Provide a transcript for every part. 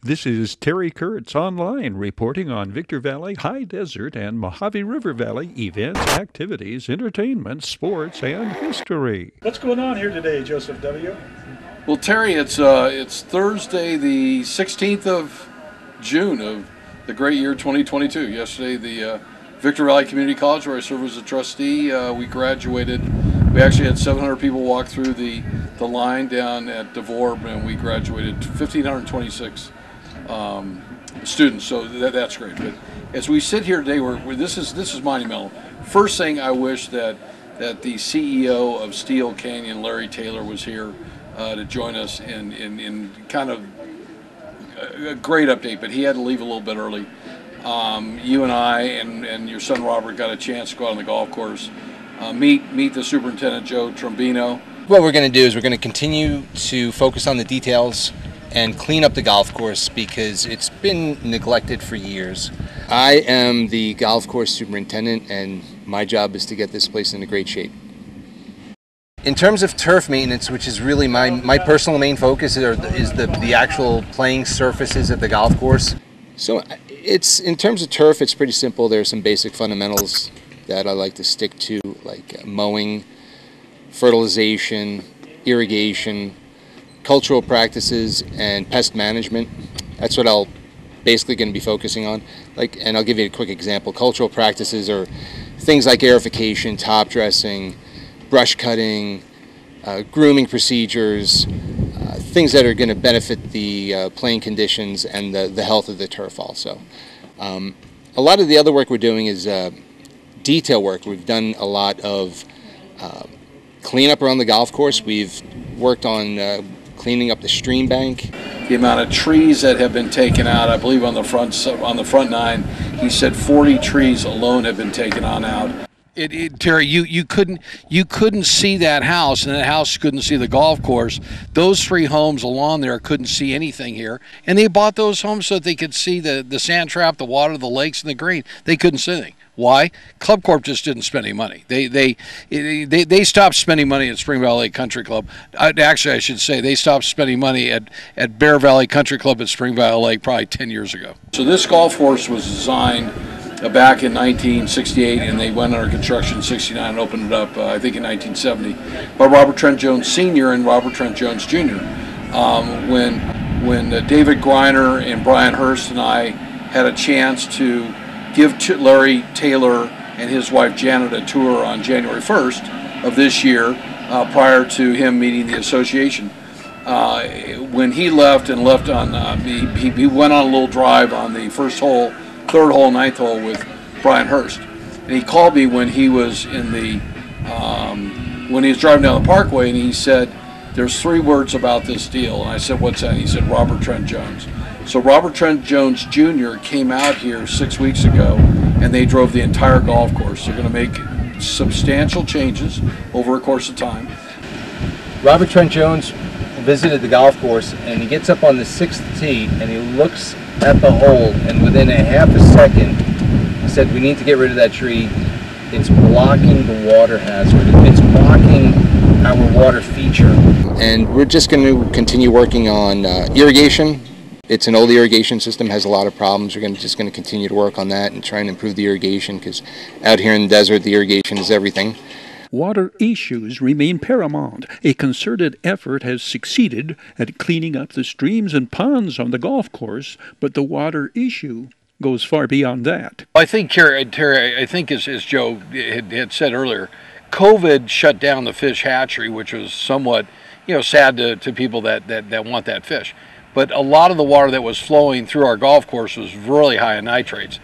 This is Terry Kurtz online reporting on Victor Valley, High Desert, and Mojave River Valley events, activities, entertainment, sports, and history. What's going on here today, Joseph W.? Well, Terry, it's Thursday, the 16th of June of the great year 2022. Yesterday, the Victor Valley Community College, where I serve as a trustee, we graduated. We actually had 700 people walk through the line down at DeVore, and we graduated 1,526 students. So that's great. But as we sit here today, this is monumental. First thing, I wish that the CEO of Steel Canyon, Larry Taylor, was here to join us in kind of a great update, but he had to leave a little bit early. You and I and your son Robert got a chance to go out on the golf course, meet the superintendent, Joe Trombino. What we're going to do is we're going to continue to focus on the details and clean up the golf course because it's been neglected for years. I am the golf course superintendent, and my job is to get this place into great shape. In terms of turf maintenance, which is really my personal main focus, is the actual playing surfaces at the golf course. So it's, in terms of turf, it's pretty simple. There are some basic fundamentals that I like to stick to, like mowing, fertilization, irrigation, cultural practices, and pest management. That's what I'll basically going to be focusing on. And I'll give you a quick example. Cultural practices are things like aerification, top dressing, brush cutting, grooming procedures, things that are going to benefit the playing conditions and the health of the turf also. A lot of the other work we're doing is detail work. We've done a lot of cleanup around the golf course. We've worked on cleaning up the stream bank. The amount of trees that have been taken out, I believe on the front nine, he said 40 trees alone have been taken out. Terry, you couldn't see that house, and that house couldn't see the golf course. Those three homes along there couldn't see anything here, and they bought those homes so that they could see the sand trap, the water, the lakes, and the green. They couldn't see anything. Why? Club Corp just didn't spend any money. They stopped spending money at Spring Valley Country Club. Actually, I should say they stopped spending money at Bear Valley Country Club at Spring Valley Lake probably 10 years ago. So this golf course was designed back in 1968, and they went under construction in 69 and opened it up, I think, in 1970, by Robert Trent Jones Sr. and Robert Trent Jones Jr. When David Greiner and Brian Hurst and I had a chance to give Larry Taylor and his wife Janet a tour on January 1st of this year, prior to him meeting the association. When he left on, he went on a little drive on the first hole, third hole, ninth hole with Brian Hurst, and he called me when he was when he was driving down the Parkway, and he said, "There's three words about this deal." And I said, "What's that?" And he said, "Robert Trent Jones." So Robert Trent Jones Jr. came out here 6 weeks ago, and they drove the entire golf course. They're going to make substantial changes over a course of time. Robert Trent Jones visited the golf course, and he gets up on the 6th tee, and he looks at the hole, and within a half a second, he said, "We need to get rid of that tree. It's blocking the water hazard. It's blocking our water feature." And we're just going to continue working on irrigation. It's an old irrigation system, has a lot of problems. We're just going to continue to work on that and try and improve the irrigation, because out here in the desert, the irrigation is everything. Water issues remain paramount. A concerted effort has succeeded at cleaning up the streams and ponds on the golf course, but the water issue goes far beyond that. I think, Terry, I think as Joe had said earlier, COVID shut down the fish hatchery, which was somewhat, sad to people that want that fish. But a lot of the water that was flowing through our golf course was really high in nitrates.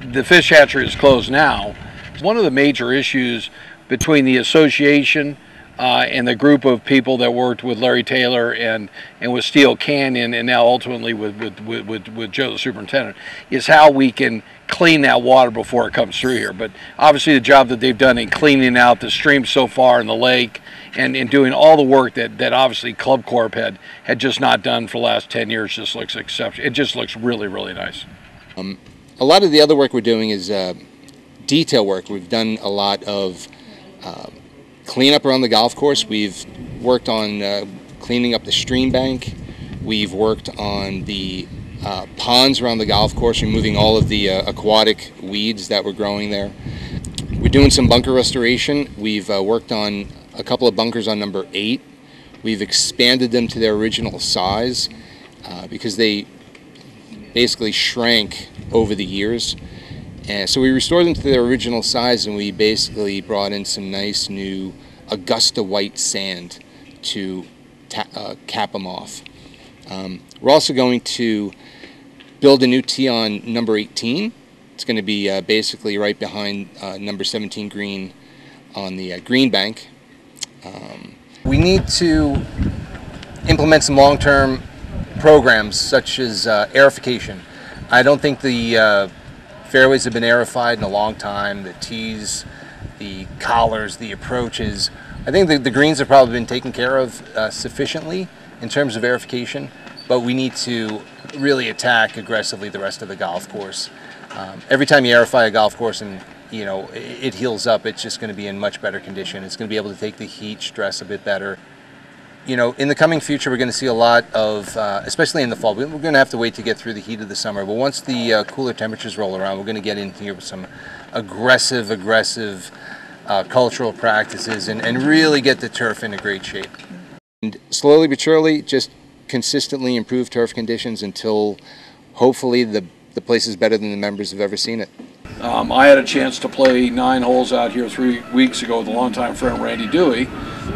The fish hatchery is closed now. One of the major issues between the association and the group of people that worked with Larry Taylor and with Steel Canyon, and now ultimately with Joe the superintendent, is how we can clean that water before it comes through here. But obviously the job that they've done in cleaning out the stream so far in the lake and in doing all the work that obviously Club Corp had just not done for the last 10 years just looks exceptional. It just looks really, really nice. A lot of the other work we're doing is detail work. We've done a lot of cleanup around the golf course. We've worked on cleaning up the stream bank. We've worked on the ponds around the golf course, removing all of the aquatic weeds that were growing there. We're doing some bunker restoration. We've worked on a couple of bunkers on number 8. We've expanded them to their original size because they basically shrank over the years. And so we restored them to their original size, and we basically brought in some nice new Augusta white sand to cap them off. We're also going to build a new tee on number 18. It's going to be basically right behind number 17 green on the green bank. We need to implement some long-term programs such as aerification. I don't think the fairways have been aerified in a long time. The tees, the collars, the approaches. I think the greens have probably been taken care of sufficiently in terms of aerification, but we need to really attack aggressively the rest of the golf course. Every time you aerify a golf course and it heals up, it's just going to be in much better condition. It's going to be able to take the heat stress a bit better. In the coming future, we're going to see a lot of, especially in the fall, we're going to have to wait to get through the heat of the summer. But once the cooler temperatures roll around, we're going to get in here with some aggressive cultural practices and really get the turf in a great shape. And slowly but surely, just consistently improve turf conditions until hopefully the place is better than the members have ever seen it. I had a chance to play 9 holes out here 3 weeks ago with a longtime friend, Randy Dewey,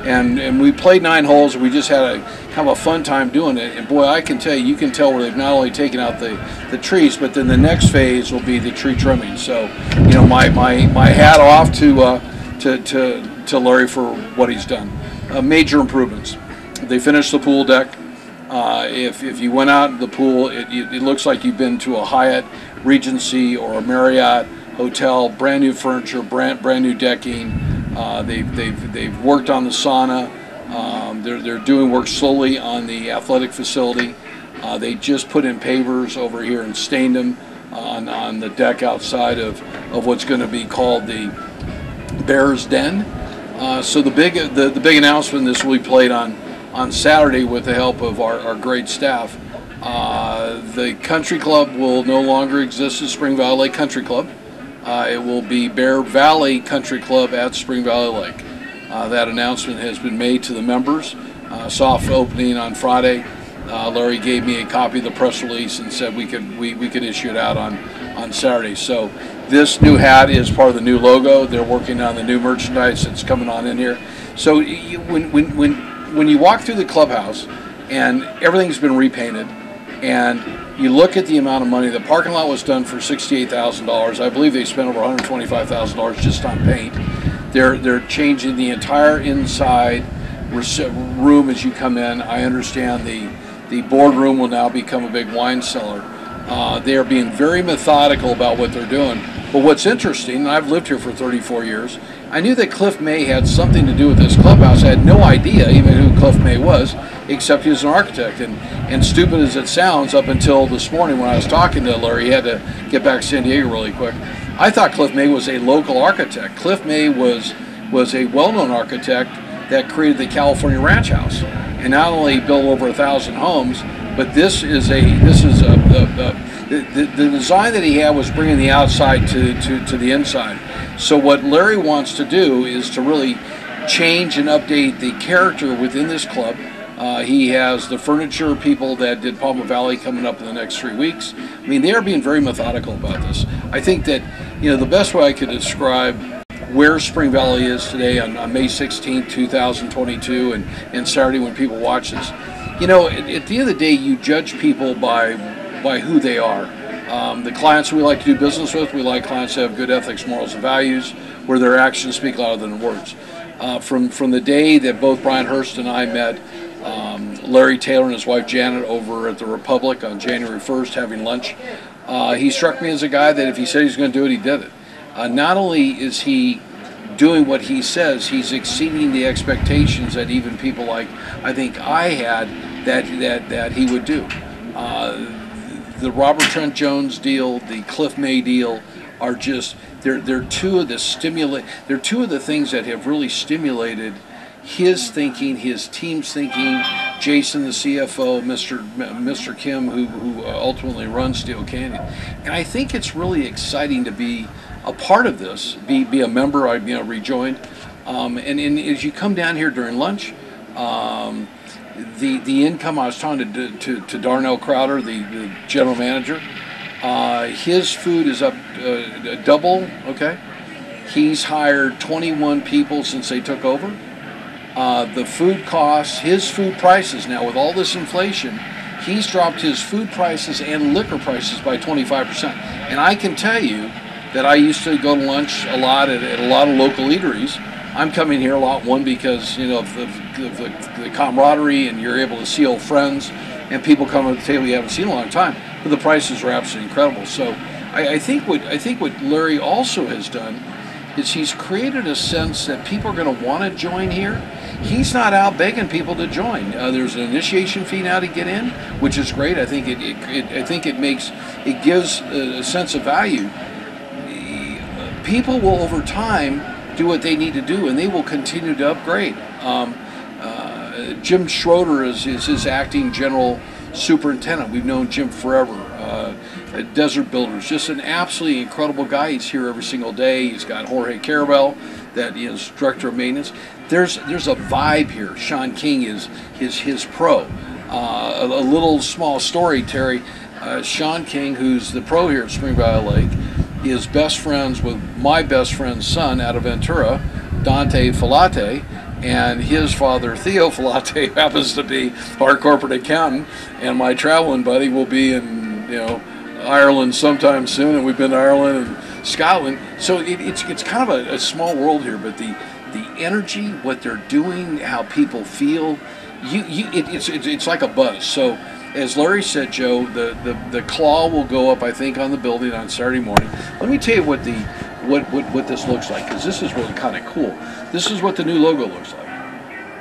and we played 9 holes, and we just had a kind of a fun time doing it. And boy, I can tell you can tell where they've not only taken out the trees, but then the next phase will be the tree trimming. So, my hat off to Larry for what he's done. Major improvements. They finished the pool deck. If you went out in the pool, it looks like you've been to a Hyatt, Regency, or a Marriott hotel. Brand new furniture, brand new decking. They've worked on the sauna. They're doing work slowly on the athletic facility. They just put in pavers over here and stained them on the deck outside of what's going to be called the Bear's Den. So the big announcement, this will be played on Saturday with the help of our great staff. The country club will no longer exist as Spring Valley Lake Country Club. It will be Bear Valley Country Club at Spring Valley Lake. That announcement has been made to the members. Soft opening on Friday. Larry gave me a copy of the press release and said we could issue it out on Saturday. So this new hat is part of the new logo. They're working on the new merchandise that's coming on in here. So when you walk through the clubhouse and everything's been repainted, and you look at the amount of money, the parking lot was done for $68,000. I believe they spent over $125,000 just on paint. They're changing the entire inside room as you come in. I understand the boardroom will now become a big wine cellar. They are being very methodical about what they're doing. But what's interesting, and I've lived here for 34 years, I knew that Cliff May had something to do with this clubhouse. I had no idea even who Cliff May was, except he was an architect. And stupid as it sounds, up until this morning when I was talking to Larry, he had to get back to San Diego really quick. I thought Cliff May was a local architect. Cliff May was a well-known architect that created the California Ranch House, and not only built over 1,000 homes, but the design that he had was bringing the outside to the inside. So what Larry wants to do is to really change and update the character within this club. He has the furniture people that did Palma Valley coming up in the next 3 weeks. I mean, they are being very methodical about this. I think that, the best way I could describe where Spring Valley is today on May 16, 2022, and Saturday when people watch this, at the end of the day, you judge people by who they are. The clients we like to do business with, we like clients that have good ethics, morals, and values, where their actions speak louder than words. From the day that both Brian Hurst and I met Larry Taylor and his wife Janet over at the Republic on January 1st having lunch, he struck me as a guy that if he said he was going to do it, he did it. Not only is he doing what he says, he's exceeding the expectations that even people like I think I had that he would do. The Robert Trent Jones deal, the Cliff May deal, are just they're two of the things that have really stimulated his thinking, his team's thinking, Jason, the CFO, Mr. Kim, who ultimately runs Steel Canyon. And I think it's really exciting to be a part of this, be a member. I rejoined, and as you come down here during lunch, the income, I was talking to Darnell Crowder, the general manager. His food is up double. Okay, he's hired 21 people since they took over. The food costs, his food prices now with all this inflation, he's dropped his food prices and liquor prices by 25%. And I can tell you that I used to go to lunch a lot at a lot of local eateries. I'm coming here a lot, one, because of the camaraderie, and you're able to see old friends, and people come to the table you haven't seen in a long time. But the prices are absolutely incredible. So I think what Larry also has done is he's created a sense that people are going to want to join here. He's not out begging people to join. There's an initiation fee now to get in, which is great. I think it gives a sense of value. People will over time do what they need to do, and they will continue to upgrade. Jim Schroeder is his acting general superintendent. We've known Jim forever. Desert Builders, just an absolutely incredible guy. He's here every single day. He's got Jorge Carabel, that is director of maintenance. There's a vibe here. Sean King is his pro. A little small story, Terry. Sean King, who's the pro here at Spring Valley Lake, is best friends with my best friend's son out of Ventura, Dante Filate, and his father, Theo Filate, happens to be our corporate accountant, and my traveling buddy will be in, Ireland sometime soon, and we've been to Ireland and Scotland. So it's kind of a small world here, but the energy, what they're doing, how people feel, it's like a buzz. So as Larry said, Joe, the claw will go up, I think, on the building on Saturday morning. Let me tell you what this looks like, because this is really kind of cool. This is what the new logo looks like.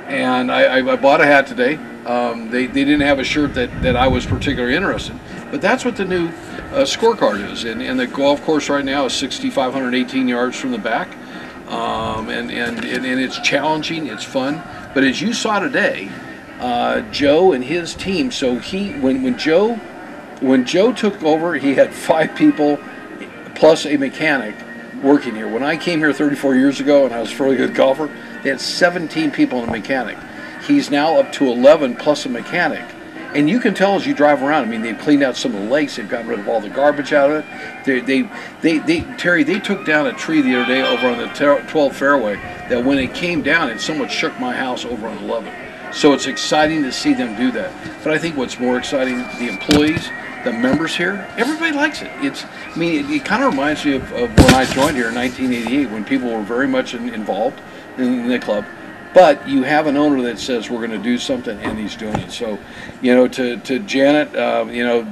And I bought a hat today. They didn't have a shirt that I was particularly interested in, but that's what the new scorecard is. And the golf course right now is 6,518 yards from the back, and it's challenging, it's fun. But as you saw today, Joe and his team. So when Joe took over, he had 5 people plus a mechanic working here. When I came here 34 years ago, and I was a fairly good golfer, they had 17 people and a mechanic. He's now up to 11 plus a mechanic. And you can tell as you drive around, I mean, they've cleaned out some of the lakes, they've gotten rid of all the garbage out of it. Terry, they took down a tree the other day over on the 12th fairway that when it came down, it somewhat shook my house over on 11. So it's exciting to see them do that. But I think what's more exciting, the employees, the members here, everybody likes it. It kind of reminds me of when I joined here in 1988, when people were very much involved in the club. But you have an owner that says we're going to do something, and he's doing it. So, to Janet,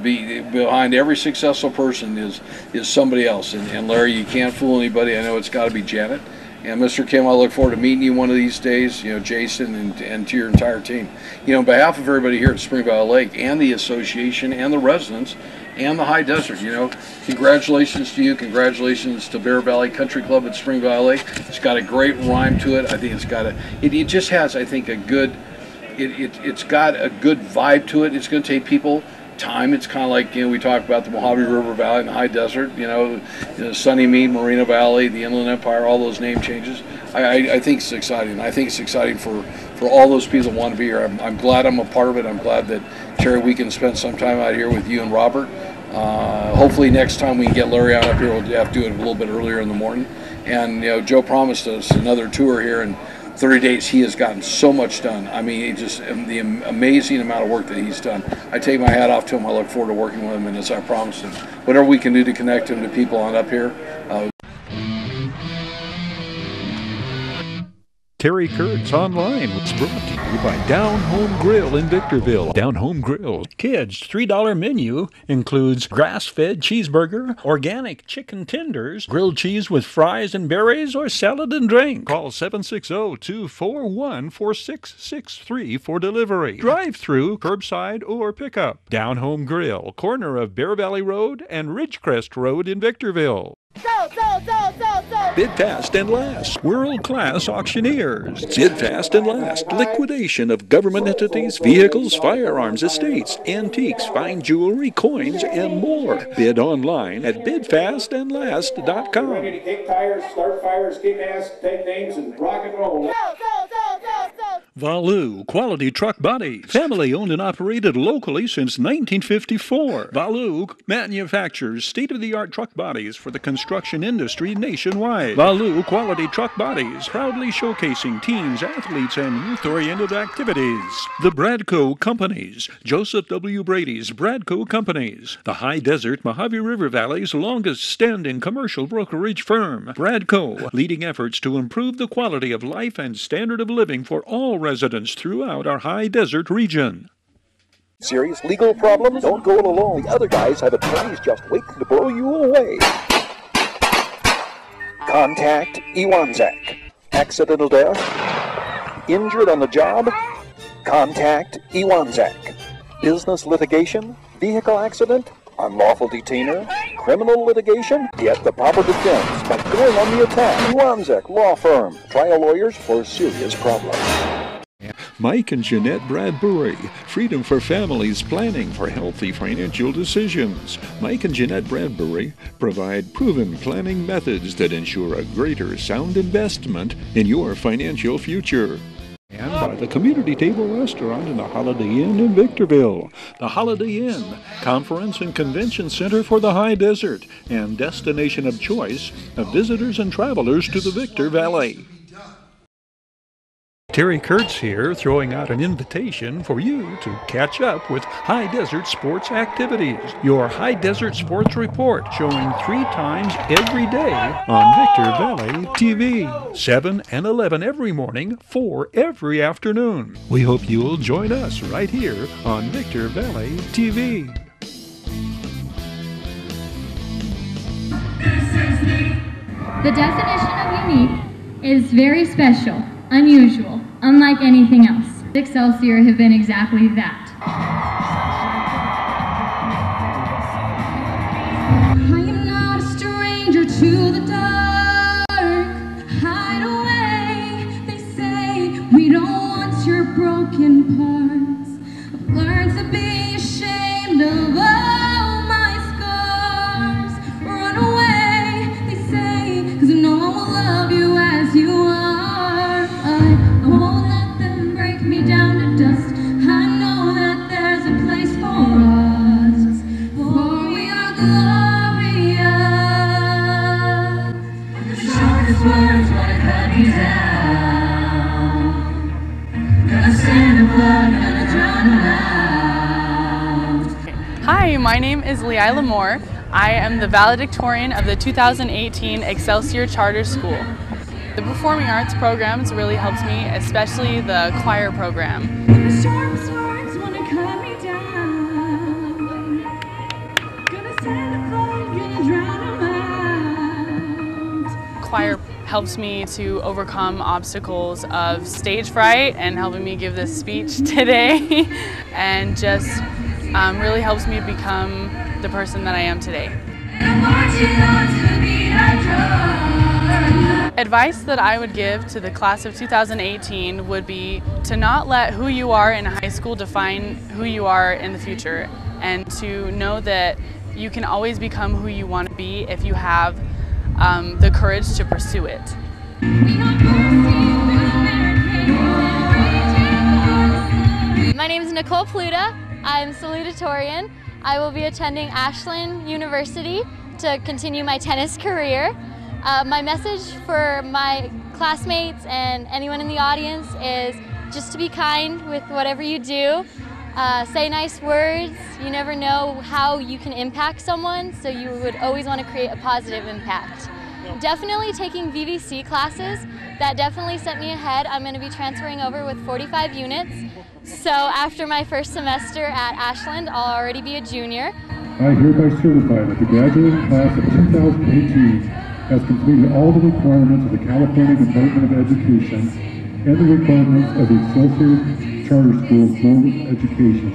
behind every successful person is somebody else. And Larry, you can't fool anybody. I know it's got to be Janet. And Mr. Kim, I look forward to meeting you one of these days, Jason, and to your entire team. On behalf of everybody here at Spring Valley Lake and the association and the residents and the High Desert, congratulations to you. Congratulations to Bear Valley Country Club at Spring Valley Lake. It's got a great rhyme to it. I think it just has, I think, it's got a good vibe to it. It's going to take people time. It's kind of like, we talk about the Mojave River Valley and the High Desert, Sunnymead, Moreno Valley, the Inland Empire, all those name changes. I think it's exciting. I think it's exciting for all those people that want to be here. I'm glad I'm a part of it. I'm glad that, Terry, we can spend some time out here with you and Robert. Hopefully next time we can get Larry out up here, we'll have to do it a little bit earlier in the morning. And, Joe promised us another tour here in 30 days. He has gotten so much done. I mean, the amazing amount of work that he's done. I take my hat off to him. I look forward to working with him, and as I promised him, whatever we can do to connect him to people on up here. Terry Kurtz Online was brought to you by Down Home Grill in Victorville. Down Home Grill. Kids' $3 menu includes grass-fed cheeseburger, organic chicken tenders, grilled cheese with fries and berries, or salad and drink. Call 760-241-4663 for delivery. Drive-through, curbside, or pickup. Down Home Grill, corner of Bear Valley Road and Ridgecrest Road in Victorville. Go, go, Bid fast and last. World-class auctioneers. Bid fast and last. Liquidation of government entities, vehicles, firearms, estates, antiques, fine jewelry, coins, and more. Bid online at bidfastandlast.com. Kick tires, start fires, kick ass, take names, and rock and roll. Valu Quality Truck Bodies. Family owned and operated locally since 1954. Valu manufactures state-of-the-art truck bodies for the construction industry nationwide. Valu Quality Truck Bodies, proudly showcasing teams, athletes, and youth-oriented activities. The Bradco Companies. Joseph W. Brady's Bradco Companies. The High Desert Mojave River Valley's longest-standing commercial brokerage firm. Bradco, leading efforts to improve the quality of life and standard of living for all residents throughout our high desert region. Serious legal problems? Don't go it alone. The other guys have attorneys just waiting to blow you away. Contact Iwanzak. Accidental death? Injured on the job? Contact Iwanzak. Business litigation? Vehicle accident? Unlawful detainer? Criminal litigation? Get the proper defense by going on the attack. Iwanzak Law Firm. Trial lawyers for serious problems. Mike and Jeanette Bradbury, Freedom for Families Planning for Healthy Financial Decisions. Mike and Jeanette Bradbury provide proven planning methods that ensure a greater sound investment in your financial future. And by the Community Table Restaurant in the Holiday Inn in Victorville. The Holiday Inn, Conference and Convention Center for the High Desert, and destination of choice of visitors and travelers to the Victor Valley. Terry Kurtz here, throwing out an invitation for you to catch up with High Desert Sports activities. Your High Desert Sports Report, showing 3 times every day on Victor Valley TV. 7 and 11 every morning, 4 every afternoon. We hope you'll join us right here on Victor Valley TV. The definition of unique is very special, unusual, unlike anything else. Excelsior have been exactly that. I am not a stranger to the dark. Hide away, they say. We don't want your broken parts. I've learned to be ashamed of all my scars. Run away, they say, 'cause no one will love you as you are. I won't let them break me down to dust. I know that there's a place for us, for we are glorious. The sharpest words wanna cut me down. Gonna stand in blood, gonna drown them out. Hi, my name is Leila Moore. I am the valedictorian of the 2018 Excelsior Charter School. The performing arts programs really helped me, especially the choir program. The sharpest words wanna cut me down. Gonna stand in blood, gonna drown them out. Choir helps me to overcome obstacles of stage fright and helping me give this speech today and just really helps me become the person that I am today. Advice that I would give to the class of 2018 would be to not let who you are in high school define who you are in the future, and to know that you can always become who you want to be if you have the courage to pursue it. My name is Nicole Pluta. I'm salutatorian. I will be attending Ashland University to continue my tennis career. My message for my classmates and anyone in the audience is just to be kind with whatever you do. Say nice words. You never know how you can impact someone, so you would always want to create a positive impact. Definitely taking VVC classes. That definitely set me ahead. I'm going to be transferring over with 45 units. So after my first semester at Ashland, I'll already be a junior. I hereby certify that the graduating class of 2018 has completed all the requirements of the California Department of Education and the requirements of the Excelsior Charter School Board of Education.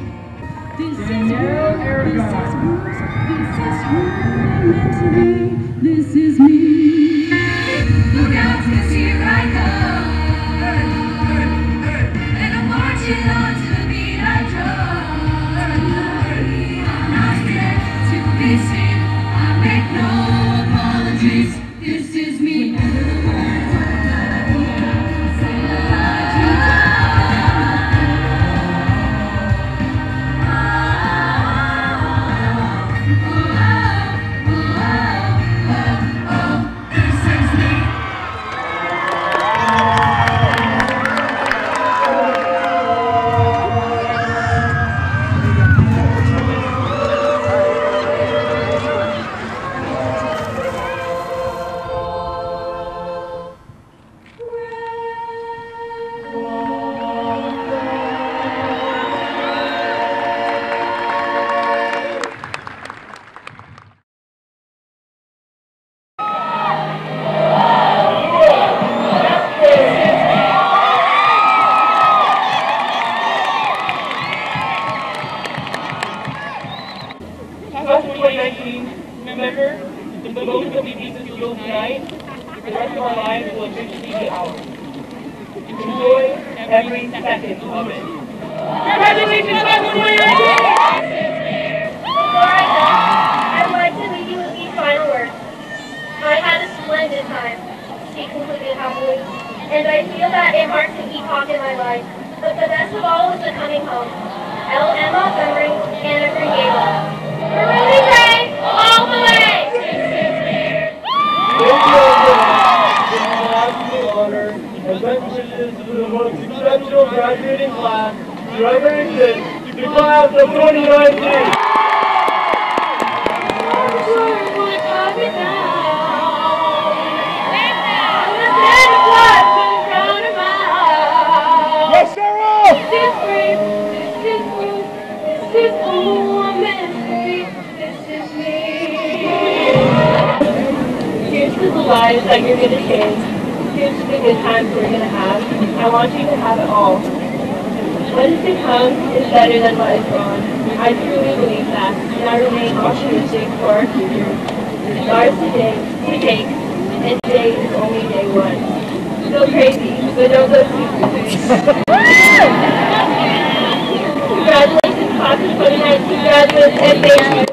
This is me. 2019, remember, the moment that we meet this field tonight, the rest of our lives will eventually be ours. Enjoy every second of it. Congratulations, I'd like to leave you with these final words. I had a splendid time, she concluded happily, and I feel that it marks an epoch in my life. But the best of all was the coming home. L.M. Montgomery, Anna Green Gable. Ruby Gray, all the way! Honor and best wishes for the most exceptional graduating class to ever exist, the class of 2019. Yes, Sarah! This is great, this is good, this is all I'm memory, this is me. Here's to the lives that you're going to change. Here's to the good times we're going to have. I want you to have it all. What is to come is better than what is gone. I truly believe that, and I remain optimistic for our future. There's ours today to take, and today is only day one. Still crazy, but don't go too soon. Congratulations, class of 2019 graduates, and thank you.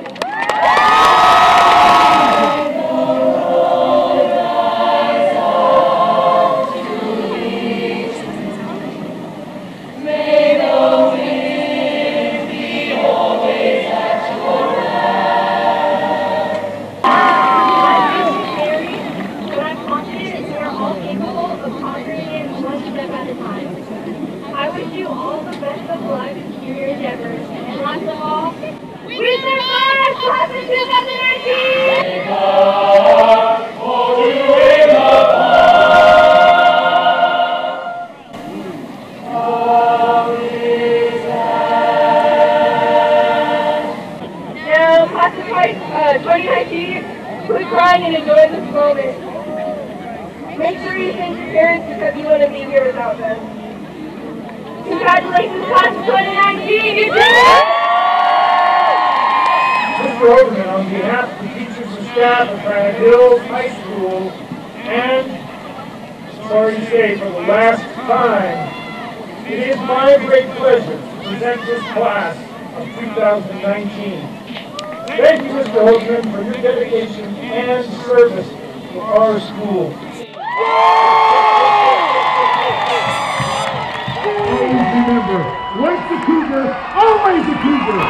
I wish you all the best of luck in your endeavors, and last of all, we survived class of 2019! Now, class of 2019, quit crying and enjoy this moment. Make sure you thank your parents because you wouldn't be here without them. Congratulations, class of 2019! You did it! Mr. Overman, on behalf of the teachers and staff of Granite Hills High School, and sorry to say, for the last time, it is my great pleasure to present this class of 2019. Thank you, Mr. Overman, for your dedication and service to our school. Always remember, once a Cougar, always a Cougar!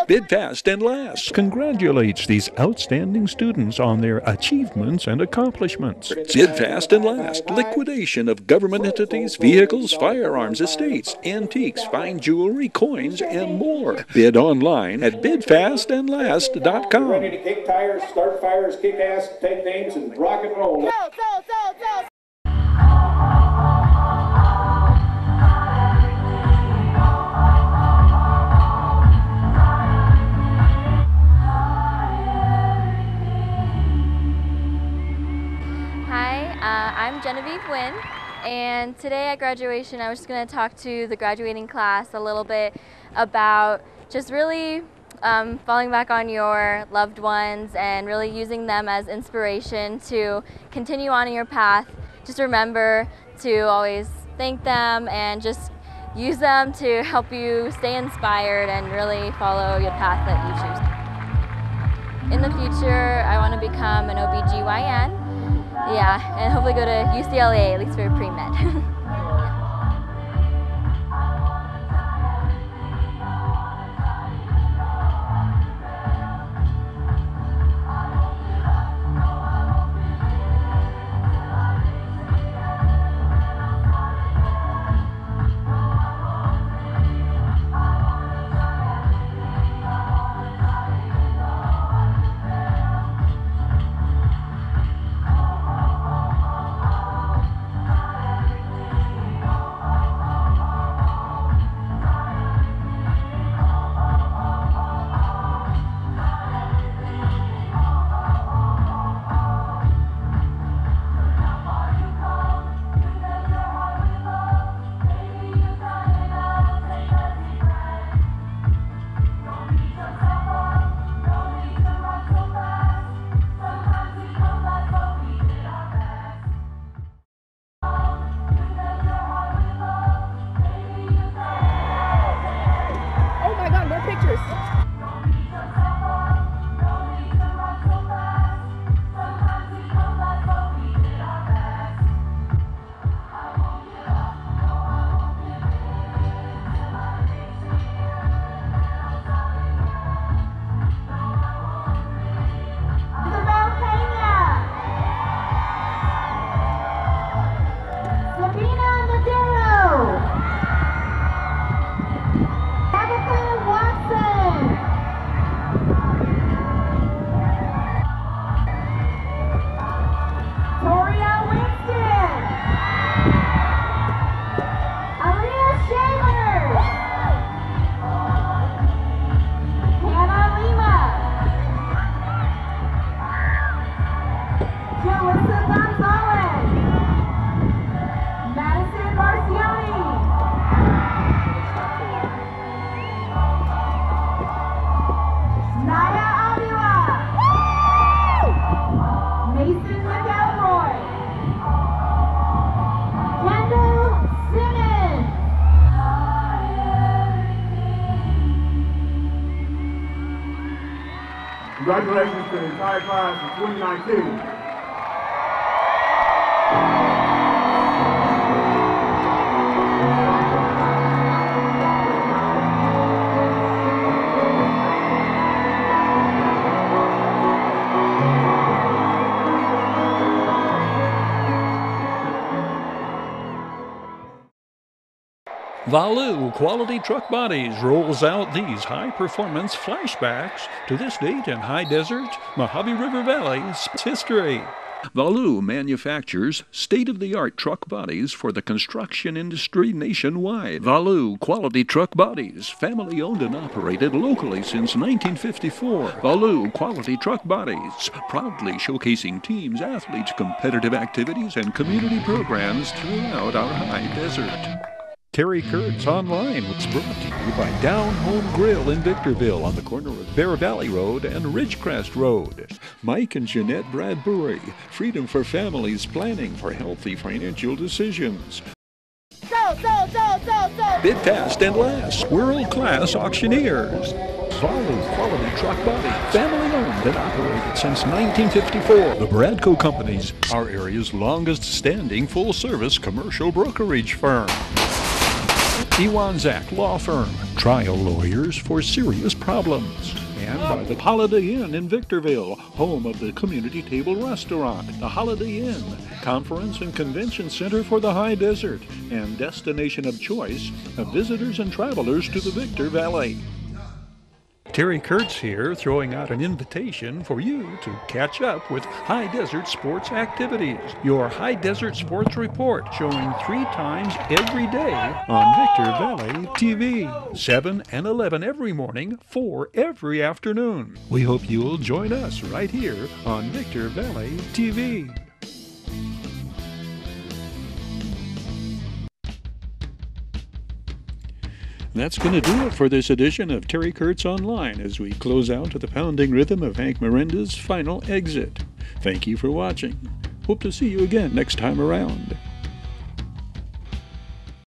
Bid fast and last congratulates these outstanding students on their achievements and accomplishments. Bid fast and last, liquidation of government entities, vehicles, firearms, estates, antiques, fine jewelry, coins, and more. Bid online at bidfastandlast.com. Ready to kick tires, start fires, kick ass, take names, and rock and roll. I'm Genevieve Wynn, and today at graduation I was just going to talk to the graduating class a little bit about just really falling back on your loved ones and really using them as inspiration to continue on in your path. Just remember to always thank them and just use them to help you stay inspired and really follow your path that you choose. In the future, I want to become an OBGYN. Yeah, and hopefully go to UCLA, at least for pre-med. Congratulations to the entire class of 2019. Valu Quality Truck Bodies rolls out these high-performance flashbacks to this date in high desert Mojave River Valley's history. Valu manufactures state-of-the-art truck bodies for the construction industry nationwide. Valu Quality Truck Bodies, family-owned and operated locally since 1954. Valu Quality Truck Bodies, proudly showcasing teams, athletes, competitive activities, and community programs throughout our high desert. Terry Kurtz Online was brought to you by Down Home Grill in Victorville on the corner of Bear Valley Road and Ridgecrest Road. Mike and Jeanette Bradbury, Freedom for Families Planning for Healthy Financial Decisions. Bidfast and Last, world-class auctioneers. Valu Quality Truck Body, family-owned and operated since 1954. The Bradco Companies, our area's longest-standing full-service commercial brokerage firm. Iwanzak Law Firm, trial lawyers for serious problems. And by the Holiday Inn in Victorville, home of the Community Table Restaurant. The Holiday Inn, conference and convention center for the high desert, and destination of choice of visitors and travelers to the Victor Valley. Terry Kurtz here, throwing out an invitation for you to catch up with High Desert Sports Activities, your High Desert Sports Report, showing 3 times every day on Victor Valley TV, 7 and 11 every morning, 4 every afternoon. We hope you'll join us right here on Victor Valley TV. That's going to do it for this edition of Terry Kurtz Online as we close out to the pounding rhythm of Hank Miranda's final exit. Thank you for watching. Hope to see you again next time around.